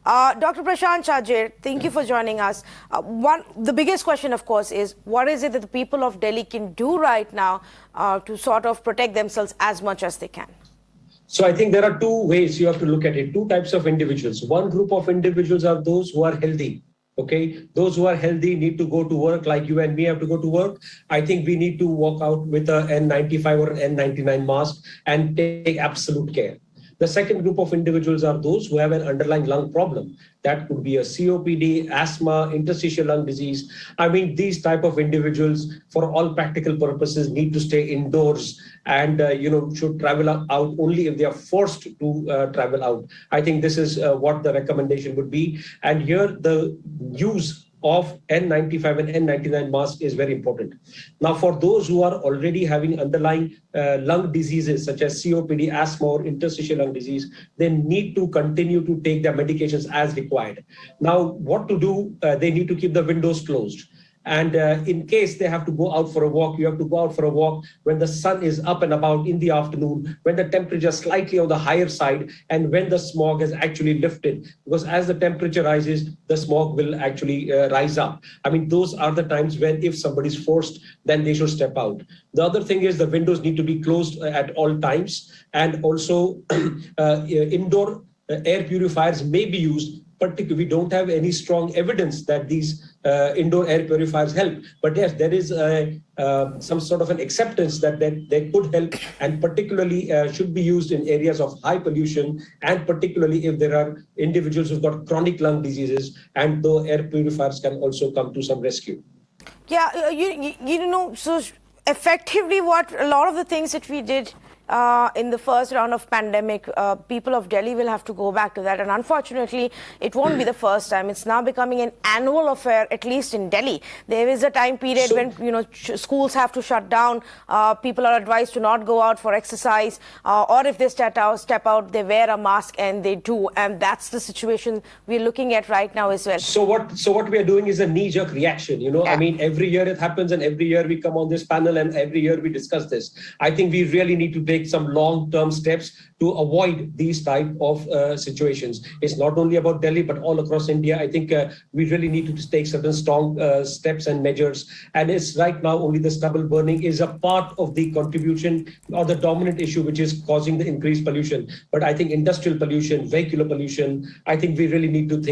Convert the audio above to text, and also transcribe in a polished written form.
Dr. Prashant Chajir, thank you for joining us. The biggest question, of course, is what is it that the people of Delhi can do right now to sort of protect themselves as much as they can? So I think there are two ways you have to look at it, two types of individuals. One group of individuals are those who are healthy. Okay, those who are healthy need to go to work like you and me have to go to work. I think we need to walk out with a N95 or N99 mask and take absolute care. The second group of individuals are those who have an underlying lung problem. That could be a COPD, asthma, interstitial lung disease. I mean, these type of individuals, for all practical purposes, need to stay indoors and should travel out only if they are forced to travel out. I think this is what the recommendation would be. And here, the use of N95 and N99 mask is very important. Now, for those who are already having underlying lung diseases such as COPD, asthma, or interstitial lung disease, they need to continue to take their medications as required. Now, what to do? They need to keep the windows closed. And in case they have to go out for a walk, you have to go out for a walk when the sun is up and about in the afternoon, when the temperature is slightly on the higher side, and when the smog has actually lifted. Because as the temperature rises, the smog will actually rise up. I mean, those are the times when if somebody is forced, then they should step out. The other thing is the windows need to be closed at all times. And also indoor air purifiers may be used. Particularly, we don't have any strong evidence that these indoor air purifiers help. But yes, there is some sort of an acceptance that they could help, and particularly should be used in areas of high pollution, and particularly if there are individuals who've got chronic lung diseases, and the air purifiers can also come to some rescue. Yeah, so effectively what a lot of the things that we did in the first round of pandemic, people of Delhi will have to go back to that. And unfortunately, it won't be the first time. It's now becoming an annual affair, at least in Delhi. There is a time period when, schools have to shut down. People are advised to not go out for exercise. Or if they step out, they wear a mask, and they do. And that's the situation we're looking at right now as well. So what we are doing is a knee-jerk reaction. Yeah. I mean, every year it happens, and every year we come on this panel, and every year we discuss this. I think we really need to take some long-term steps to avoid these type of situations. It's not only about Delhi, but all across India. I think we really need to take certain strong steps and measures. And it's right now only the stubble burning is a part of the contribution or the dominant issue which is causing the increased pollution. But I think industrial pollution, vehicular pollution, I think we really need to think